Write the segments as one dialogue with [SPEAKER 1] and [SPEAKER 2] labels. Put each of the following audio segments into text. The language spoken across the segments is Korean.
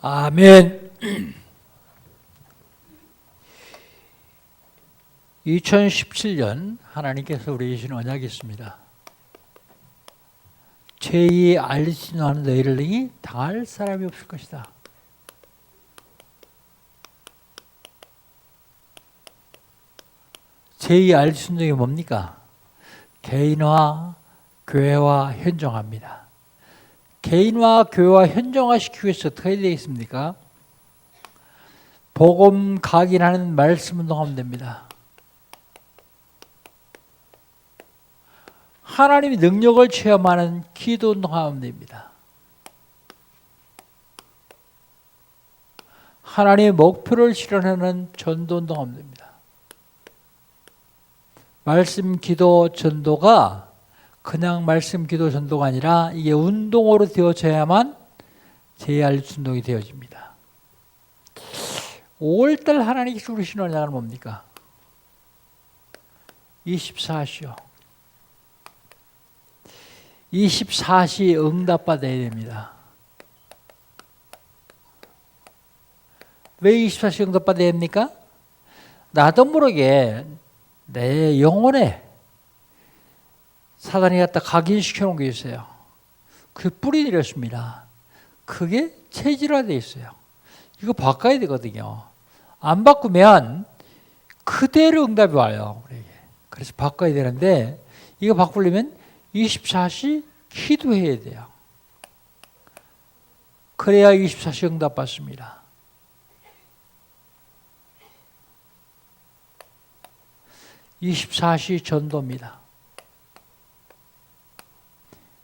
[SPEAKER 1] 아멘. 2017년 하나님께서 우리에게 주신 언약이 있습니다. 죄의 알리시는 너희를 능히 당할 사람이 없을 것이다. 죄의 알리시는 게 뭡니까? 개인화, 교회화, 현정화입니다. 개인화, 교회화, 현정화시키기 위해서 어떻게 해야 되겠습니까? 복음 각인하는 말씀 운동하면 됩니다. 하나님의 능력을 체험하는 기도 운동하면 됩니다. 하나님의 목표를 실현하는 전도 운동하면 됩니다. 말씀, 기도, 전도가 그냥 말씀, 기도, 전도가 아니라 이게 운동으로 되어져야만 JR 운동이 되어집니다. 5월달 하나님께서 주신 언약은 뭡니까? 24시요. 24시 응답받아야 됩니다. 왜 24시 응답받아야 됩니까? 나도 모르게 내 영혼에 사단이 갖다 각인시켜 놓은 게 있어요. 그 뿌리 내렸습니다. 그게 체질화되어 있어요. 이거 바꿔야 되거든요. 안 바꾸면 그대로 응답이 와요. 그래서 바꿔야 되는데 이거 바꾸려면 24시 기도해야 돼요. 그래야 24시 응답 받습니다. (24시) 전도입니다.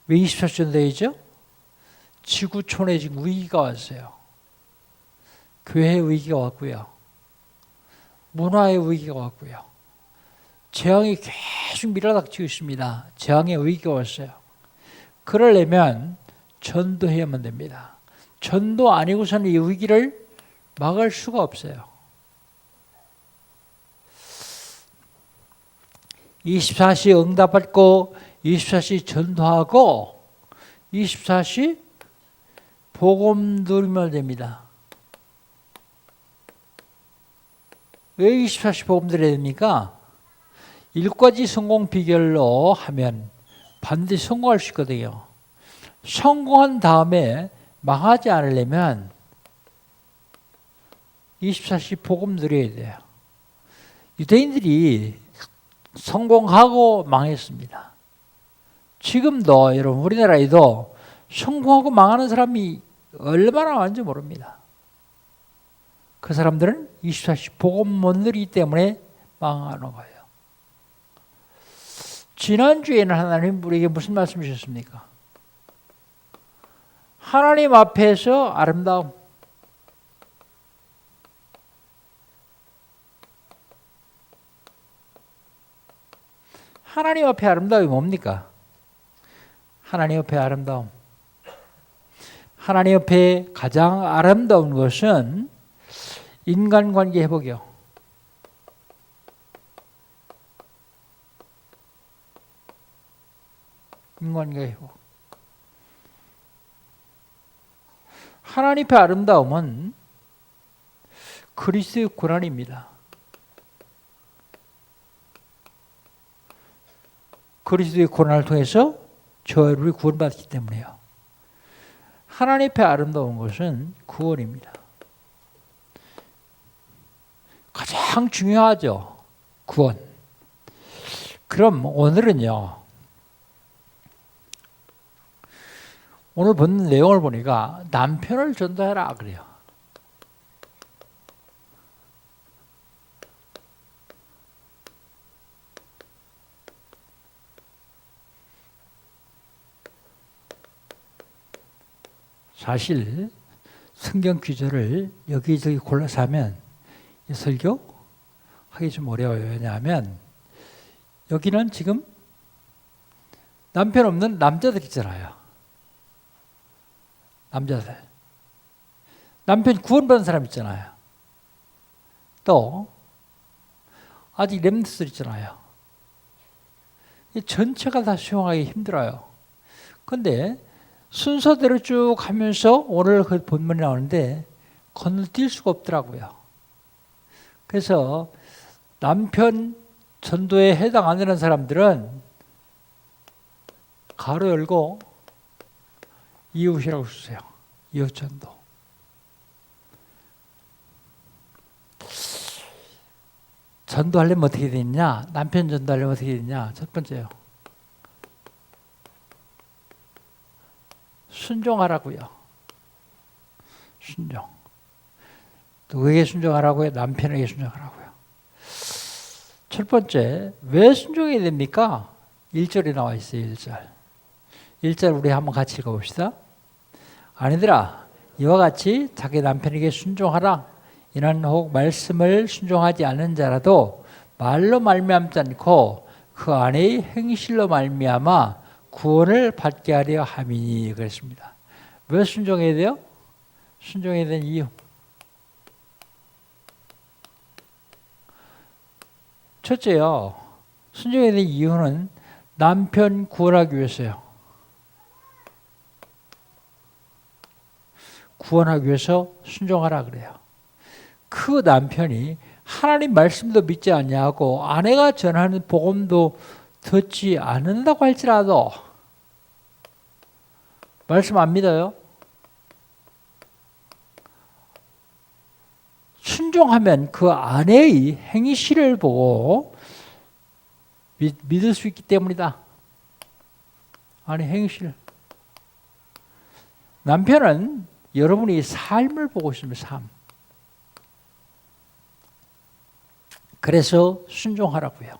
[SPEAKER 1] 왜 24시 전도이죠? 지구촌에 지금 위기가 왔어요. 교회의 위기가 왔고요. 문화의 위기가 왔고요. 재앙이 계속 밀어닥치고 있습니다. 재앙의 위기가 왔어요. 그러려면 전도해야만 됩니다. 전도 아니고서는 이 위기를 막을 수가 없어요. 24시 응답받고 24시 전도하고 24시 복음 누리면 됩니다. 왜 24시 복음 드려야 됩니까? 1가지 성공 비결로 하면 반드시 성공할 수 있거든요. 성공한 다음에 망하지 않으려면 24시 복음 드려야 돼요. 유대인들이 성공하고 망했습니다. 지금도 여러분 우리나라에도 성공하고 망하는 사람이 얼마나 많은지 모릅니다. 그 사람들은 24시 복음 못 누리기 때문에 망하는 거예요. 지난주에는 하나님 우리에게 무슨 말씀 주셨습니까? 하나님 앞에서 아름다움. 하나님 앞에 아름다움이 뭡니까? 하나님 앞에 아름다움. 하나님 앞에 가장 아름다운 것은 인간관계 회복이요. 인간관계 회복. 하나님 앞에 아름다움은 그리스도의 고난입니다. 그리스도의 고난을 통해서 저희를 구원받았기 때문에요. 하나님 앞에 아름다운 것은 구원입니다. 가장 중요하죠. 구원. 그럼 오늘은요. 오늘 본 내용을 보니까 남편을 전도해라 그래요. 사실 성경 구절을 여기저기 골라서 하면 이 설교 하기 좀 어려워요. 왜냐하면 여기는 지금 남편 없는 남자들 있잖아요. 남자들. 남편 구원받은 사람 있잖아요. 또 아직 렘넌트들 있잖아요. 이 전체가 다 수용하기 힘들어요. 그런데 순서대로 쭉 하면서 오늘 그 본문이 나오는데 건너뛸 수가 없더라고요. 그래서 남편 전도에 해당 안 되는 사람들은 가로 열고 이웃이라고 쓰세요. 이웃 전도. 전도하려면 어떻게 되느냐? 남편 전도하려면 어떻게 되느냐? 첫 번째요. 순종하라고요. 순종. 누구에게 순종하라고요? 남편에게 순종하라고요. 첫 번째, 왜 순종해야 됩니까? 1절에 나와 있어요. 1절. 1절 우리 한번 같이 읽어봅시다. 아니들아 이와 같이 자기 남편에게 순종하라. 이는 혹 말씀을 순종하지 않는 자라도 말로 말미암지 않고 그 안의 행실로 말미암아 구원을 받게 하려 함이니 그랬습니다. 왜 순종해야 돼요? 순종해야 되는 이유. 첫째요. 순종해야 되는 이유는 남편 구원하기 위해서요. 구원하기 위해서 순종하라 그래요. 그 남편이 하나님 말씀도 믿지 않냐고 아내가 전하는 복음도 듣지 않는다고 할지라도 말씀 안 믿어요? 순종하면 그 아내의 행실을 보고 믿을 수 있기 때문이다. 아내 행실. 남편은 여러분이 삶을 보고 있습니다. 삶. 그래서 순종하라고요.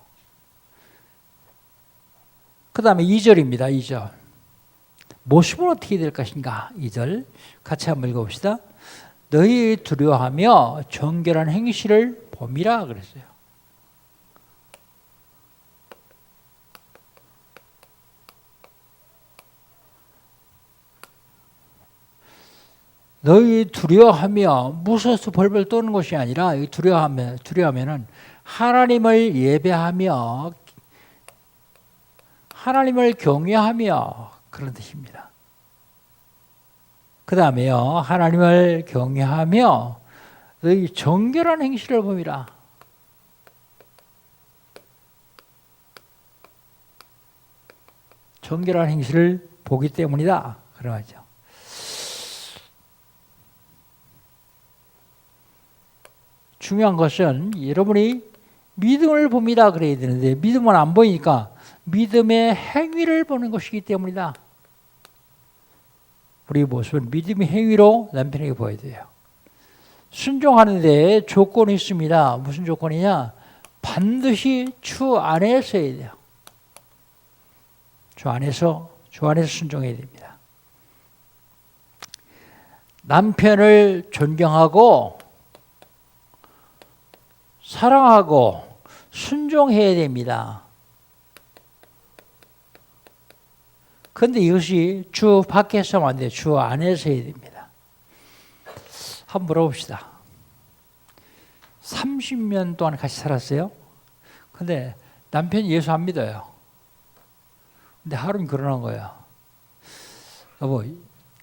[SPEAKER 1] 그 다음에 2절입니다. 2절. 모습은 어떻게 될 것인가? 2절 같이 한번 읽어봅시다. 너희 두려워하며 정결한 행실을 봄이라 그랬어요. 너희 두려워하며 무서워서 벌벌 떠는 것이 아니라 두려워하면은 하나님을 예배하며 하나님을 경외하며 그런 뜻입니다. 그 다음에요. 하나님을 경외하며 너희 정결한 행실을 봄이라. 정결한 행실을 보기 때문이다. 그러죠. 중요한 것은 여러분이 믿음을 봅니다. 그래야 되는데 믿음은 안 보이니까 믿음의 행위를 보는 것이기 때문이다. 우리 모습은 믿음의 행위로 남편에게 보여야 돼요. 순종하는데 조건이 있습니다. 무슨 조건이냐? 반드시 주 안에 서야 돼요. 주 안에서 순종해야 됩니다. 남편을 존경하고 사랑하고 순종해야 됩니다. 그런데 이것이 주 밖에서만 안 돼요. 주 안에서 해야 됩니다. 한번 물어봅시다. 30년 동안 같이 살았어요. 근데 남편이 예수 안 믿어요. 근데 하루는 결혼한 거예요. 여보,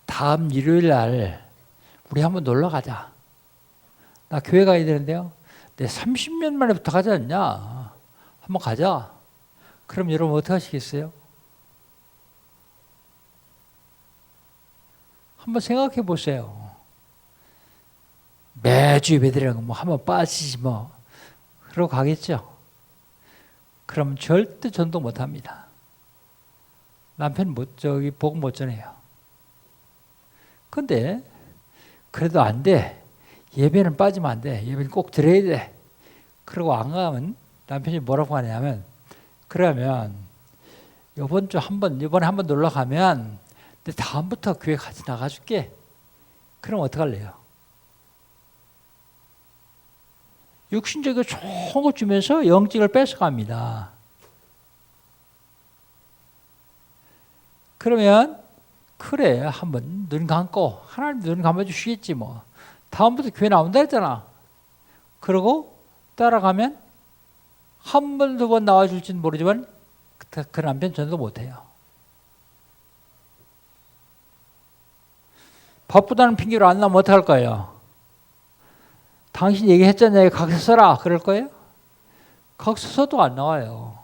[SPEAKER 1] 다음 일요일 날 우리 한번 놀러 가자. 나 교회 가야 되는데요. 내 30년 만에 부탁하지 않냐? 한번 가자. 그럼 여러분 어떻게 하시겠어요? 한번 생각해 보세요. 매주 예배드리는 거 한번 빠지지 뭐. 그러고 가겠죠? 그럼 절대 전도 못 합니다. 남편 복음 못 전해요. 근데 그래도 안 돼. 예배는 빠지면 안 돼. 예배는 꼭 드려야 돼. 그러고 안 가면 남편이 뭐라고 하냐면 그러면 이번에 한번 놀러 가면 근데 다음부터 교회 같이 나가줄게. 그럼 어떡할래요? 육신적으로 좋은 거 주면서 영적을 뺏어갑니다. 그러면 그래 한번 눈 감고 하나님 눈 감아주시겠지 뭐. 다음부터 교회 나온다 했잖아. 그러고 따라가면 한 번, 두 번 나와줄지는 모르지만 그 남편 전도 못해요. 바쁘다는 핑계로 안 나면 어떡할 거예요? 당신 얘기했잖아요. 각서 써라. 그럴 거예요? 각서 써도 안 나와요.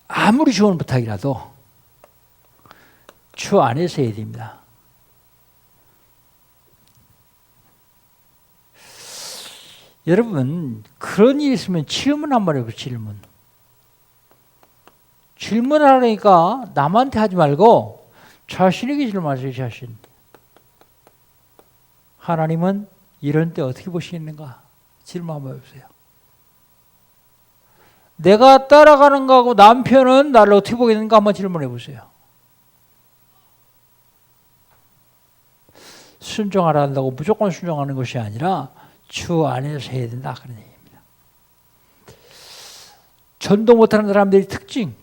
[SPEAKER 1] 아무리 좋은 부탁이라도 주 안에서 해야 됩니다. 여러분, 그런 일이 있으면 질문 한번 해보세요. 질문. 질문하려니까 남한테 하지 말고 자신에게 질문하세요. 자신. 하나님은 이런 때 어떻게 보시겠는가? 질문 한번 해보세요. 내가 따라가는 거하고 남편은 나를 어떻게 보겠는가 한번 질문해 보세요. 순종하라 한다고 무조건 순종하는 것이 아니라 주 안에서 해야 된다 그런 얘기입니다. 전도 못하는 사람들의 특징.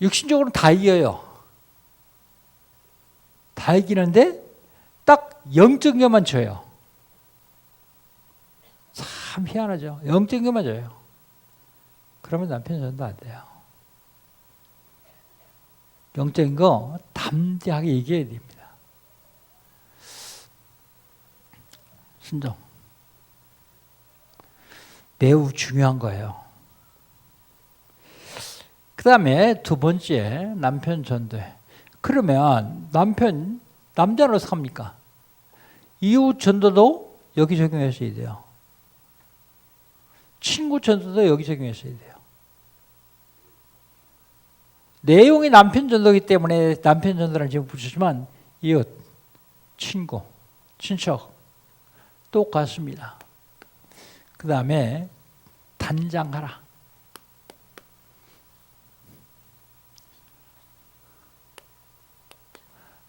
[SPEAKER 1] 육신적으로는 다 이겨요. 다 이기는데 딱 영적인 것만 져요. 참 희한하죠. 영적인 것만 져요. 그러면 남편 전도 안 돼요. 영적인 거 담대하게 얘기해야 됩니다. 순종. 매우 중요한 거예요. 그 다음에 두 번째, 남편 전도해. 그러면 남자는 어떻게 합니까? 이웃 전도도 여기 적용했어야 돼요. 친구 전도도 여기 적용했어야 돼요. 내용이 남편 전도이기 때문에 남편 전도라는 제목 붙였지만 이웃, 친구, 친척 똑같습니다. 그 다음에 단장하라.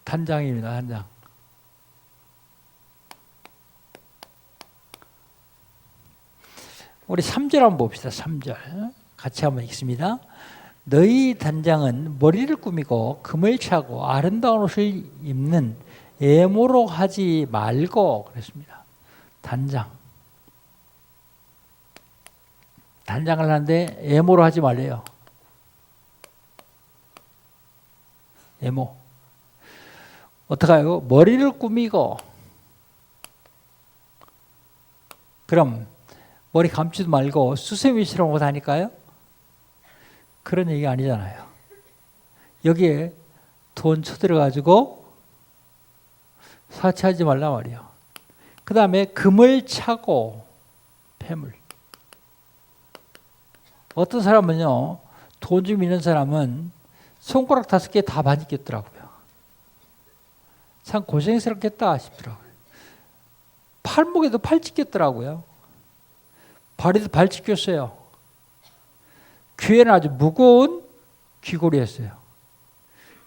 [SPEAKER 1] 단장입니다. 단장. 우리 3절 한번 봅시다. 3절 같이 한번 읽습니다. 너희 단장은 머리를 꾸미고 금을 차고 아름다운 옷을 입는 애모로 하지 말고 그랬습니다. 단장. 단장을 하는데 애모로 하지 말래요. 애모. 어떡해요? 머리를 꾸미고 그럼 머리 감지도 말고 수세미처럼 하고 다닐까요? 그런 얘기 아니잖아요. 여기에 돈 쳐들어가지고 사치하지 말란 말이에요. 그 다음에 금을 차고 폐물. 어떤 사람은요, 돈 좀 있는 사람은 손가락 5개 다 반지 꼈더라고요. 참 고생스럽겠다 싶더라고요. 팔목에도 팔찌 꼈더라고요. 발에도 발찌 꼈어요. 귀에는 아주 무거운 귀걸이였어요.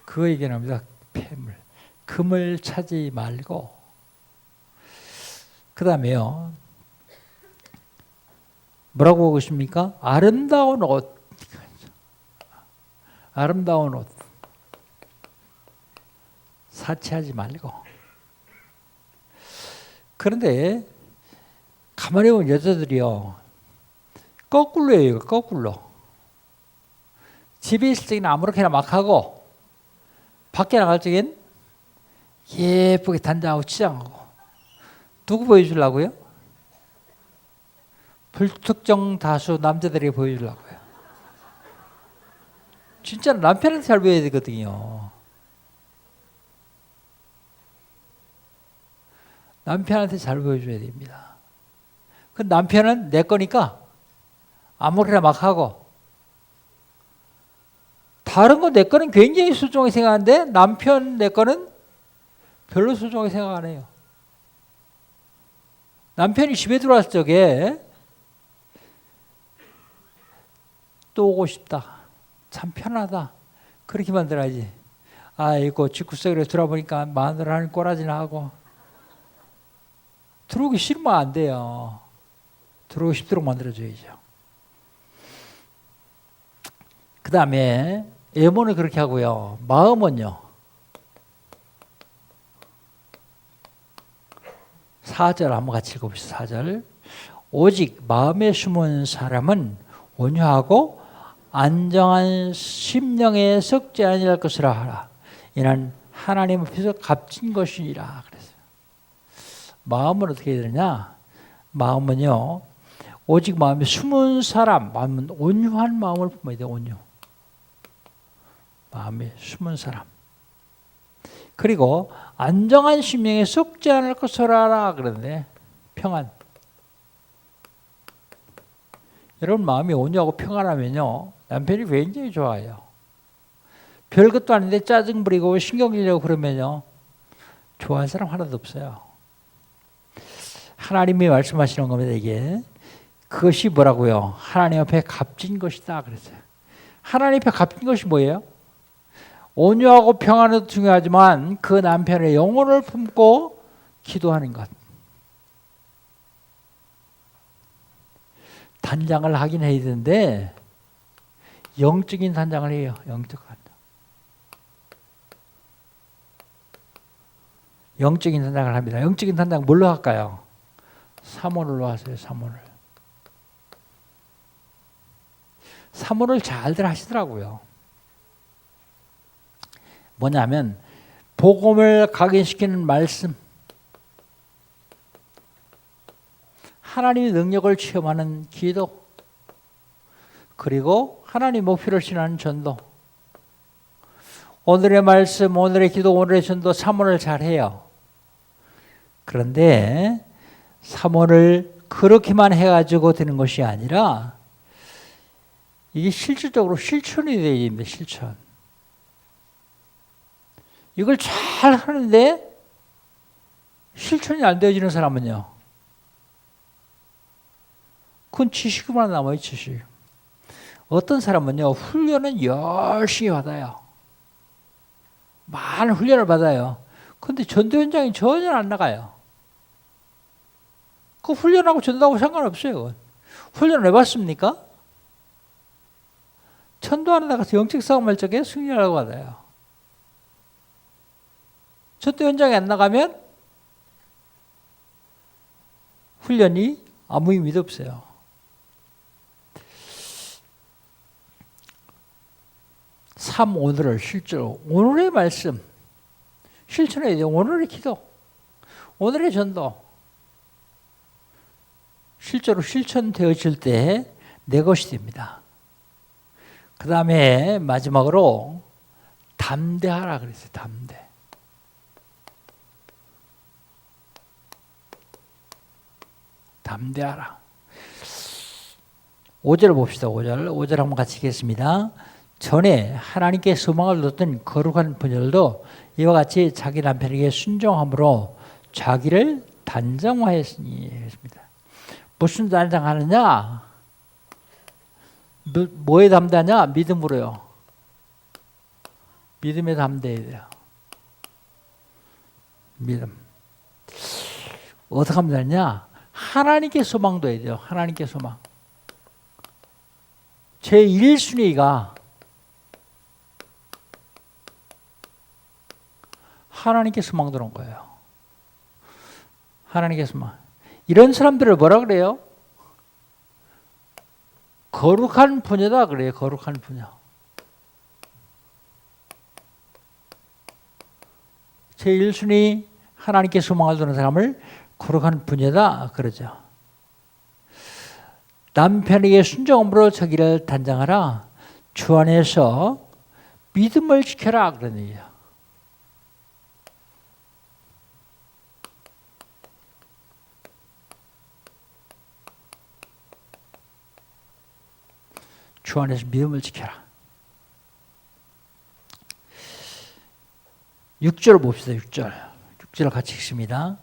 [SPEAKER 1] 그거 얘기합니다. 폐물. 금을 차지 말고. 그 다음에요. 뭐라고 하고 있습니까? 아름다운 옷. 아름다운 옷. 사치하지 말고. 그런데 가만히 보면 여자들이요. 거꾸로 해요. 거꾸로. 집에 있을 적에는 아무렇게나 막 하고 밖에 나갈 적엔 예쁘게 단장하고 치장하고. 누구 보여주려고요? 불특정 다수 남자들에게 보여주려고요. 진짜 남편한테 잘 보여야 되거든요. 남편한테 잘 보여줘야 됩니다. 그 남편은 내 거니까 아무렇게나 막 하고 다른 거 내 거는 굉장히 소중하게 생각하는데 남편 내 거는 별로 소중하게 생각 안 해요. 남편이 집에 들어왔을 적에 또 오고 싶다. 참 편하다. 그렇게 만들어야지. 아이고 집구석으로 들어보니까 마누라는 꼬라지나 하고 들어오기 싫으면 안 돼요. 들어오고 싶도록 만들어줘야죠. 그 다음에 애모는 그렇게 하고요. 마음은요. 4절 한번 같이 읽어보시죠. 4절. 오직 마음에 숨은 사람은 온유하고 안정한 심령에 썩지 아니할 것이라 하라. 이는 하나님 앞에서 값진 것이니라 그랬어요. 마음은 어떻게 해야 되느냐? 마음은요, 오직 마음이 숨은 사람, 마음은 온유한 마음을 품어야 돼요. 온유. 마음이 숨은 사람. 그리고 안정한 심령에 썩지 않을 것을 알아 그러는데, 평안. 여러분 마음이 온유하고 평안하면요, 남편이 굉장히 좋아요. 별것도 아닌데 짜증 부리고 신경 쓰려고 그러면요, 좋아하는 사람 하나도 없어요. 하나님이 말씀하시는 겁니다. 이게 그것이 뭐라고요? 하나님 앞에 값진 것이다 그랬어요. 하나님 앞에 값진 것이 뭐예요? 온유하고 평안도 중요하지만 그 남편의 영혼을 품고 기도하는 것. 단장을 하긴 해야 되는데 영적인 단장을 해요. 영적 단장. 영적인 단장을 합니다. 영적인 단장 뭘로 할까요? 사모를 하세요. 사모를 잘들 하시더라고요. 뭐냐면 복음을 각인시키는 말씀, 하나님의 능력을 체험하는 기도, 그리고 하나님 목표를 신하는 전도. 오늘의 말씀, 오늘의 기도, 오늘의 전도 사모를 잘해요. 그런데 사모를 그렇게만 해가지고 되는 것이 아니라 이게 실질적으로 실천이 되어야 됩니다. 실천. 이걸 잘 하는데 실천이 안 되어지는 사람은요, 그건 지식만 남아요. 지식. 어떤 사람은요, 훈련은 열심히 받아요. 많은 훈련을 받아요. 그런데 전도 현장에 전혀 안 나가요. 그 훈련하고 전도하고 상관없어요. 훈련을 해봤습니까? 전도하는 나가서 영적 싸움할 적에 승리하라고 받아요. 전도 현장에 안 나가면 훈련이 아무 의미도 없어요. 오늘을 실제로 오늘의 말씀 실천해야 돼요. 오늘의 기도, 오늘의 전도 실제로 실천되어질 때 내 것이 됩니다. 그 다음에 마지막으로 담대하라 그랬어요. 담대하라. 5절 봅시다. 5절 한번 같이 읽겠습니다. 전에 하나님께 소망을 뒀던 거룩한 부녀들도 이와 같이 자기 남편에게 순종함으로 자기를 단정화했으니 했습니다. 무슨 단정하느냐? 뭐에 담대하냐? 믿음으로요. 믿음에 담대해야 돼요. 믿음. 어떻게 하면 되느냐? 하나님께 소망 둬야 돼요. 하나님께 소망. 제 1순위가 하나님께 소망 두는 거예요. 하나님께 소망. 이런 사람들을 뭐라 그래요? 거룩한 부녀다 그래요. 거룩한 부녀. 제 1순위 하나님께 소망을 두는 사람을 거룩한 부녀다 그러죠. 남편에게 순종함으로 자기를 단장하라. 주 안에서 믿음을 지켜라 그런 얘기예요. 주 안에서 믿음을 지켜라. 6절 봅시다. 6절 같이 읽습니다.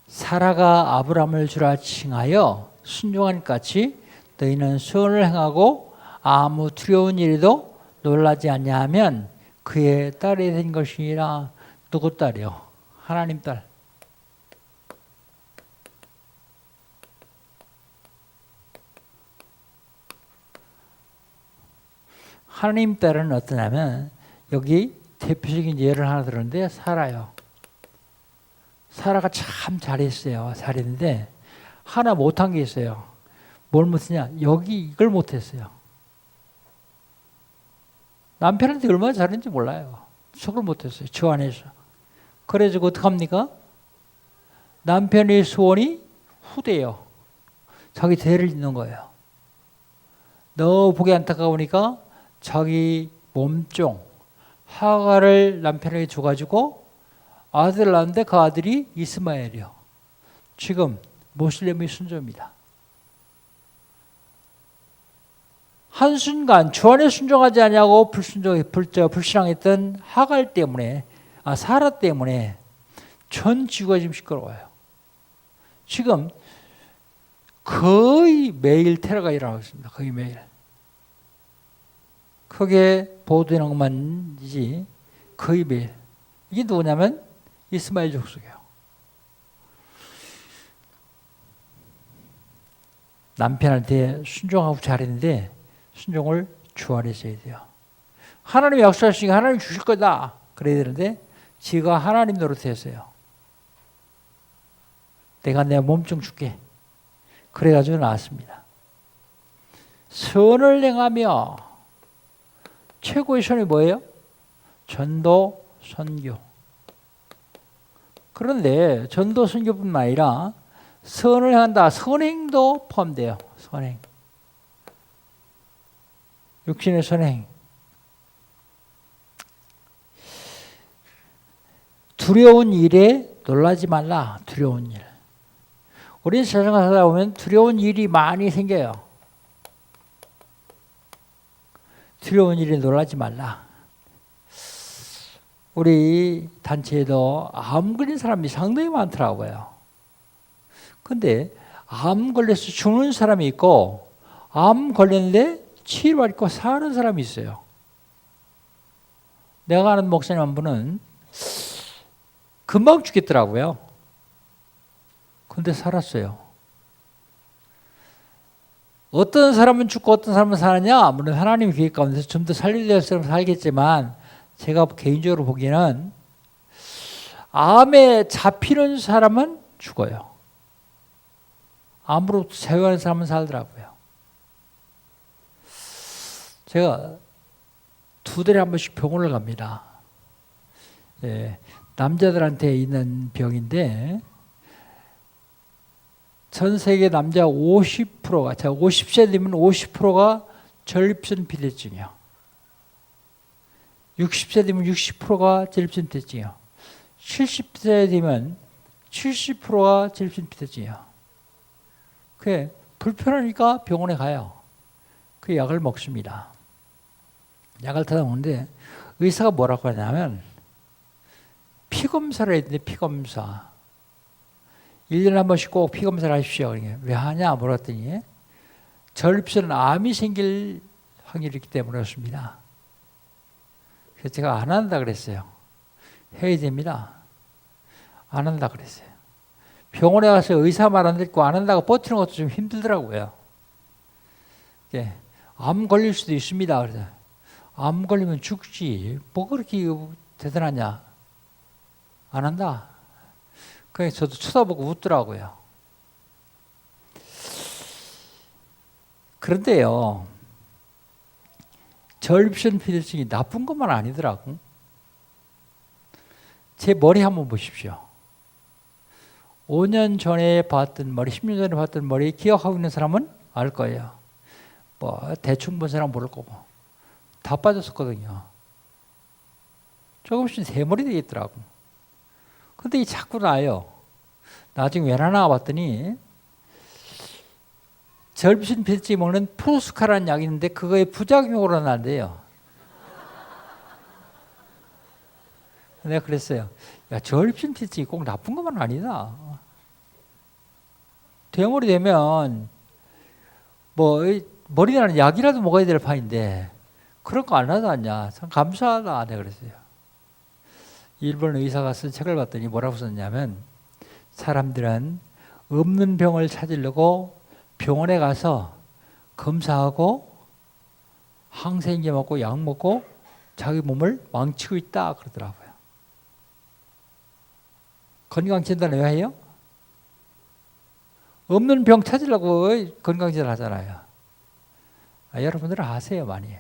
[SPEAKER 1] 사라가 아브라함을 주라 칭하여 순종한 같이 너희는 선을 행하고 아무 두려운 일에도 놀라지 않냐하면 그의 딸이 된 것이니라. 누구 딸이요? 하나님 딸. 하나님 딸은 어떠냐면 여기 대표적인 예를 하나 들었는데 사라요. 사라가 참 잘했어요. 잘했는데 하나 못한 게 있어요. 뭘 못했냐? 여기 이걸 못했어요. 남편한테 얼마나 잘했는지 몰라요. 속을 못했어요. 저 안에서. 그래서 어떡합니까? 남편의 소원이 후대요. 자기 대를 잇는 거예요. 너무 보기 안타까우니까 자기 몸종 하가를 남편에게 줘가지고 아들을 낳는데 그 아들이 이스마엘이요. 지금 모슬렘의 순조입니다. 한순간 주 안에 순종하지 않냐고 불신앙했던 하갈 때문에, 사라 때문에 전 지구가 지금 시끄러워요. 지금 거의 매일 테러가 일어나고 있습니다. 거의 매일. 크게 보도되는 것만이지 거의 매일. 이게 누구냐면 이스마엘 족속이에요. 남편한테 순종하고 잘했는데 순종을 주 안에서 해야 돼요. 하나님이 약속하시니까 하나님 주실 거다 그래야 되는데 지가 하나님 노릇했어요. 내가 내 몸좀 줄게. 그래가지고 나왔습니다. 선을 행하며 최고의 선이 뭐예요? 전도, 선교. 그런데 전도, 선교뿐만 아니라 선을 행한다. 선행도 포함돼요. 선행. 육신의 선행. 두려운 일에 놀라지 말라. 두려운 일. 우리 세상을 살다 보면 두려운 일이 많이 생겨요. 두려운 일에 놀라지 말라. 우리 단체에도 암 걸린 사람이 상당히 많더라고요. 근데 암 걸려서 죽는 사람이 있고 암 걸렸는데 치료받고 사는 사람이 있어요. 내가 아는 목사님 한 분은 금방 죽겠더라고요. 근데 살았어요. 어떤 사람은 죽고 어떤 사람은 사느냐? 물론 하나님 계획 가운데서 좀 더 살려야 될 사람은 살겠지만 제가 개인적으로 보기에는 암에 잡히는 사람은 죽어요. 암으로 제외하는 사람은 살더라고요. 제가 2달에 한 번씩 병원을 갑니다. 남자들한테 있는 병인데 전 세계 남자 50%가, 제가 50세 되면 50%가 전립선 비대증이요. 60세 되면 60%가 전립선 비대증이요. 70세 되면 70%가 전립선 비대증이요. 그게 불편하니까 병원에 가요. 그 약을 먹습니다. 약을 타다 먹는데 의사가 뭐라고 하냐면 피검사를 했는데 피검사. 1년에 한 번씩 꼭 피검사를 하십시오. 왜 하냐 물었더니 전립선 암이 생길 확률이 있기 때문에 그렇습니다. 그래서 제가 안 한다 그랬어요. 해야 됩니다. 안 한다 그랬어요. 병원에 가서 의사 말 안 듣고 안 한다고 버티는 것도 좀 힘들더라고요. 암 걸릴 수도 있습니다. 그래서 암 걸리면 죽지. 뭐 그렇게 대단하냐. 안 한다. 그래서 저도 쳐다보고 웃더라고요. 그런데요, 전립선 비대증이 나쁜 것만 아니더라고. 제 머리 한번 보십시오. 5년 전에 봤던 머리, 10년 전에 봤던 머리 기억하고 있는 사람은 알 거예요. 뭐 대충 본 사람 모를 거고. 다 빠졌었거든요. 조금씩 대머리 되겠더라고. 근데 이 자꾸 나요. 나중에 왜 나나 봤더니 전립선 비대증 먹는 프로스카라는 약이 있는데 그거의 부작용으로 난대요. 내가 그랬어요. 야, 전립선 비대증이 꼭 나쁜 것만 아니다. 대머리 되면 뭐 머리 나는 약이라도 먹어야 될 판인데 그런 거 안 하지 않냐. 참 감사하다. 내가 그랬어요. 일본 의사가 쓴 책을 봤더니 뭐라고 썼냐면 사람들은 없는 병을 찾으려고 병원에 가서 검사하고 항생제 먹고 약 먹고 자기 몸을 망치고 있다 그러더라고요. 건강진단을 왜 해요? 없는 병 찾으려고 건강진단 하잖아요. 여러분들은 아세요 많이.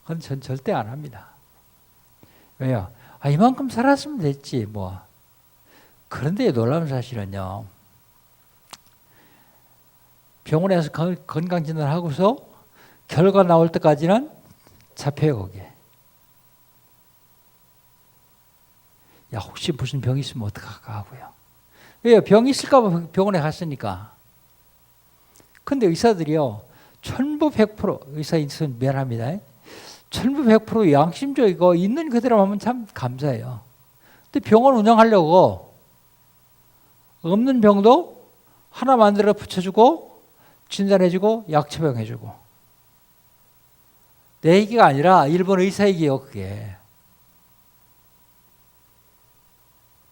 [SPEAKER 1] 그건 전 절대 안 합니다. 왜요? 이만큼 살았으면 됐지 뭐. 그런데 놀라운 사실은요. 병원에서 건강진단을 하고서 결과 나올 때까지는 잡혀요 거기에. 야 혹시 무슨 병이 있으면 어떡할까 하고요. 왜요? 병이 있을까 봐 병원에 갔으니까. 근데 의사들이요. 1,100% 의사 있으면 미안합니다. 1,100% 양심적이고 있는 그대로 하면 참 감사해요. 근데 병원 운영하려고 없는 병도 하나 만들어 붙여주고 진단해주고 약 처방해주고 내 얘기가 아니라 일본 의사 얘기예요. 그게.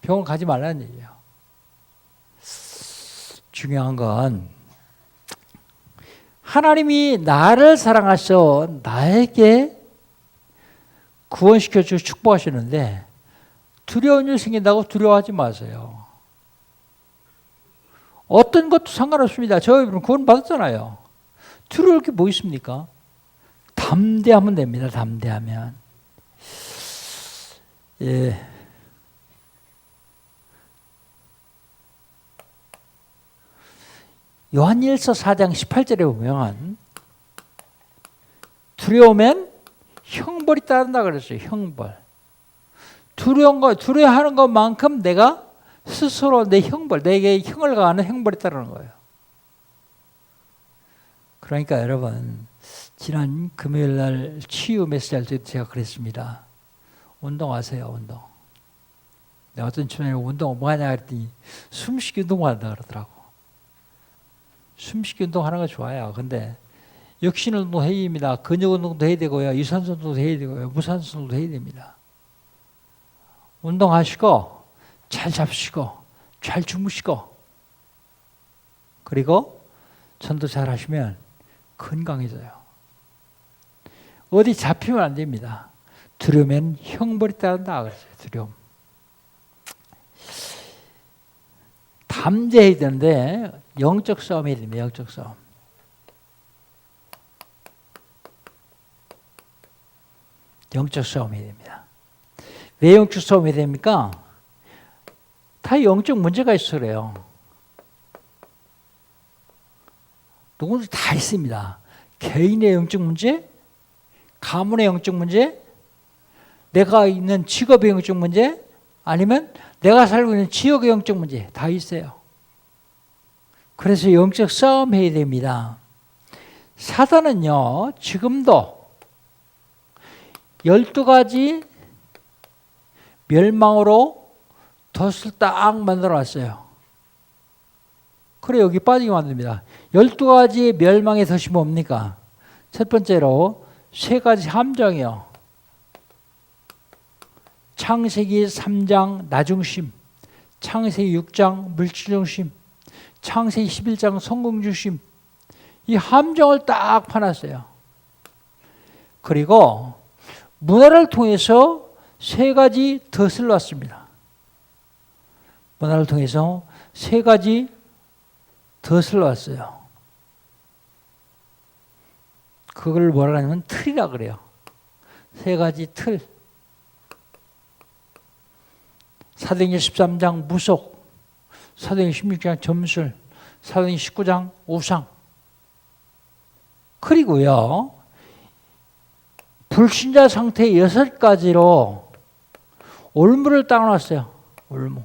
[SPEAKER 1] 병원 가지 말라는 얘기예요. 중요한 건 하나님이 나를 사랑하셔 나에게 구원시켜 주시고 축복하시는데 두려운 일 생긴다고 두려워하지 마세요. 어떤 것도 상관없습니다. 저희는 구원 받았잖아요. 두려울 게 뭐 있습니까? 담대하면 됩니다. 담대하면. 예. 요한일서 4장 18절에 보면 두려우면 형벌이 따른다 그랬어요. 형벌. 두려워하는 것만큼 내가 스스로 내 형벌, 내게 형을 가하는 형벌이 따르는 거예요. 그러니까 여러분 지난 금요일 날 치유 메시지 할 때도 제가 그랬습니다. 운동하세요. 운동. 내가 어떤 친구가 운동 뭐 하냐 그랬더니 숨쉬기 운동한다 그러더라고. 숨쉬기 운동하는 거 좋아요. 근데 역신 운동 해야 됩니다. 근육 운동도 해야 되고요. 유산소 운동도 해야 되고요. 무산소 운동도 해야 됩니다. 운동하시고 잘 잡수시고 잘 주무시고 그리고 전도 잘 하시면 건강해져요. 어디 잡히면 안 됩니다. 두려우면 형벌이 따른다 그랬어요. 두려움. 담대해야 되는데 영적 싸움이 됩니다. 영적 싸움. 영적 싸움이 됩니다. 왜 영적 싸움이 됩니까? 다 영적 문제가 있어서 그래요. 누구들 다 있습니다. 개인의 영적 문제, 가문의 영적 문제, 내가 있는 직업의 영적 문제, 아니면 내가 살고 있는 지역의 영적 문제 다 있어요. 그래서 영적 싸움 해야 됩니다. 사단은요, 지금도 12가지 멸망으로 덫을 딱 만들어 놨어요. 그래 여기 빠지게 만듭니다. 12가지의 멸망의 덫이 뭡니까? 첫 번째로 3가지 함정이요. 창세기 3장 나중심, 창세기 6장 물질중심, 창세기 11장 성공중심, 이 함정을 딱 파놨어요. 그리고 문화를 통해서 3가지 덫을 놨습니다. 문화를 통해서 3가지 덫을 놨어요. 그걸 뭐라 하냐면 틀이라 그래요. 3가지 틀. 사도행전 13장 무속, 사도행전 16장 점술, 사도행전 19장 우상. 그리고요, 불신자 상태 6가지로 올무를 따놨어요. 올무.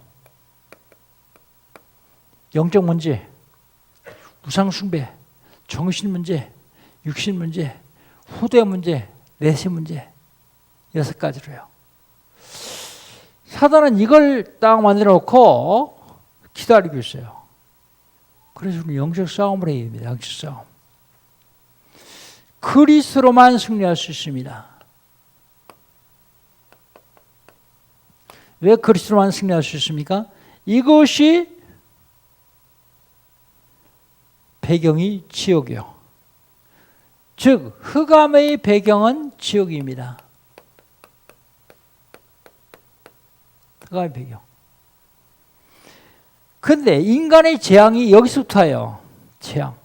[SPEAKER 1] 영적 문제, 우상 숭배, 정신 문제, 육신 문제, 후대 문제, 내세 문제 6가지로요. 사단은 이걸 딱 만들어 놓고 기다리고 있어요. 그래서 우리는 영적 싸움을 해야 됩니다. 영적 싸움. 그리스도로만 승리할 수 있습니다. 왜 그리스도로만 승리할 수 있습니까? 이것이 배경이 지옥이요. 즉 흑암의 배경은 지옥입니다. 흑암의 배경. 근데 인간의 재앙이 여기서부터예요. 재앙.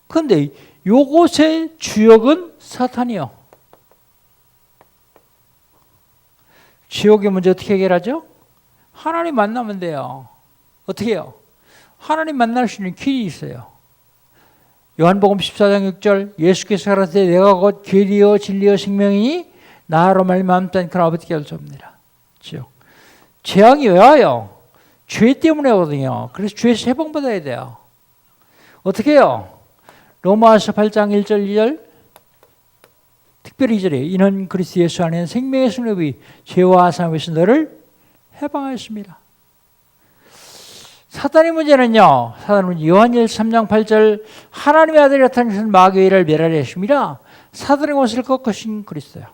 [SPEAKER 1] 근데 요곳의 주역은 사탄이요. 지옥의 문제 어떻게 해결하죠? 하나님 만나면 돼요. 어떻게 해요? 하나님 만날 수 있는 길이 있어요. 요한복음 14장 6절 예수께서 가라사대 내가 곧 길이요 진리요 생명이니 나로 말미암다 그런 아버지께 할 수 없느니라. 지옥. 재앙이 왜 와요? 죄 때문에 오거든요. 그래서 죄에서 해방받아야 돼요. 어떻게 해요? 로마서 8장 1절 2절 특별히 2절에 이는 그리스도 예수 안에는 생명의 승리비 죄와 사함에서 너를 해방하였습니다. 사단의 문제는요. 사단의 문제 요한일 3장 8절 하나님의 아들이 나타나신 마귀의 일을 멸하려 하심이라 사단의 것을 꺾으신 그리스도요.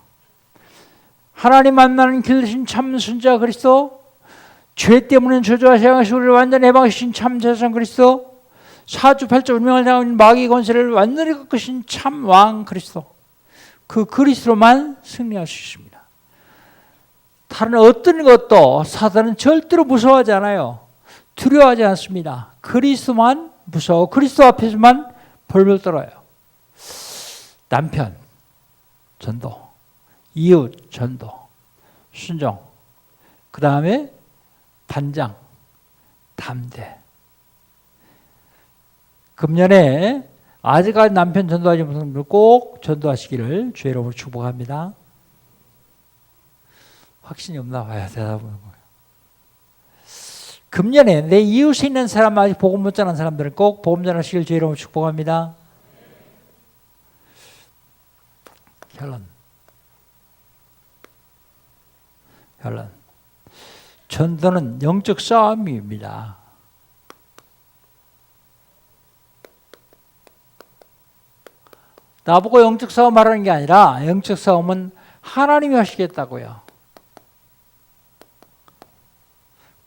[SPEAKER 1] 하나님 만나는 길 대신 참 선자 그리스도 죄 때문에 저주와 재앙에서 우리를 완전히 해방하신 참 제사장 그리스도 사주팔자 운명을 당하고 있는 마귀의 권세를 완전히 꺾으신 참 왕 그리스도 그 그리스도만 승리할 수 있습니다. 다른 어떤 것도 사단은 절대로 무서워하지 않아요. 두려워하지 않습니다. 그리스도만 무서워 그리스도 앞에서만 벌벌 떨어요. 남편 전도, 이웃 전도, 순종, 그 다음에 단장, 담대. 금년에 아직까지 남편 전도하지 못한 분들 꼭 전도하시기를 주의 이름으로 축복합니다. 확신이 없나 봐요. 대답은. 금년에 내 이웃에 있는 사람 아직 복음 못 전한 사람들은 꼭 복음 전하시기를 주의 이름으로 축복합니다. 결론. 전도는 영적 싸움입니다. 나보고 영적 싸움 하라는 게 아니라 영적 싸움은 하나님이 하시겠다고요.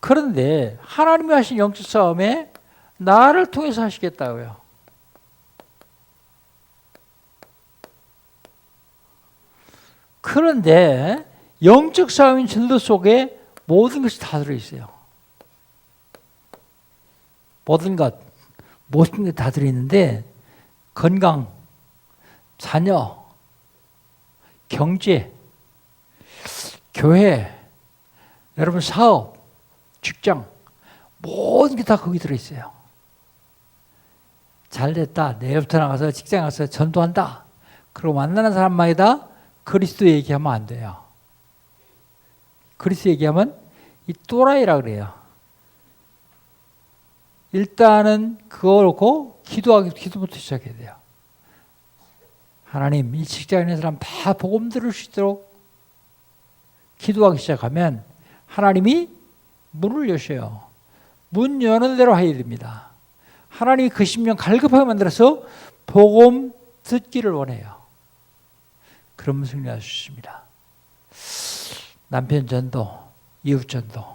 [SPEAKER 1] 그런데 하나님이 하신 영적 싸움에 나를 통해서 하시겠다고요. 그런데 영적 싸움인 전도 속에 모든 것이 다 들어있어요. 모든 것 다 들어있는데 건강, 자녀, 경제, 교회, 여러분 사업, 직장 모든 게 다 거기 들어있어요. 잘됐다. 내일부터 나가서 직장 가서 전도한다. 그리고 만나는 사람마다 그리스도 얘기하면 안 돼요. 그리스도 얘기하면 이 또라이라 그래요. 일단은 그거 놓고 기도부터 시작해야 돼요. 하나님, 이 직장에 있는 사람 다 복음 들을 수 있도록 기도하기 시작하면 하나님이 문을 여셔요. 문 여는 대로 해야 됩니다. 하나님이 그 심령 갈급하게 만들어서 복음 듣기를 원해요. 그러면 승리할 수 있습니다. 남편 전도, 이웃 전도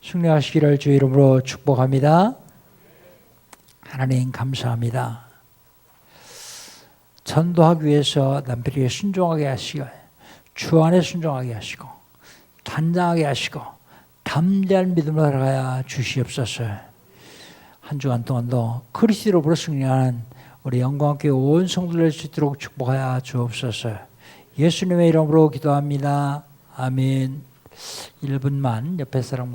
[SPEAKER 1] 승리하시기를 주의 이름으로 축복합니다. 하나님 감사합니다. 전도하기 위해서 남편에게 순종하게 하시고 주 안에 순종하게 하시고 단장하게 하시고 담대한 믿음으로 살아가야 주시옵소서. 한 주간 동안도 그리스도로 승리하는 우리 영광교회 온 성도들 될 수 있도록 축복하여 주옵소서. 예수님의 이름으로 기도합니다. 아멘. 1분만 옆에 사람과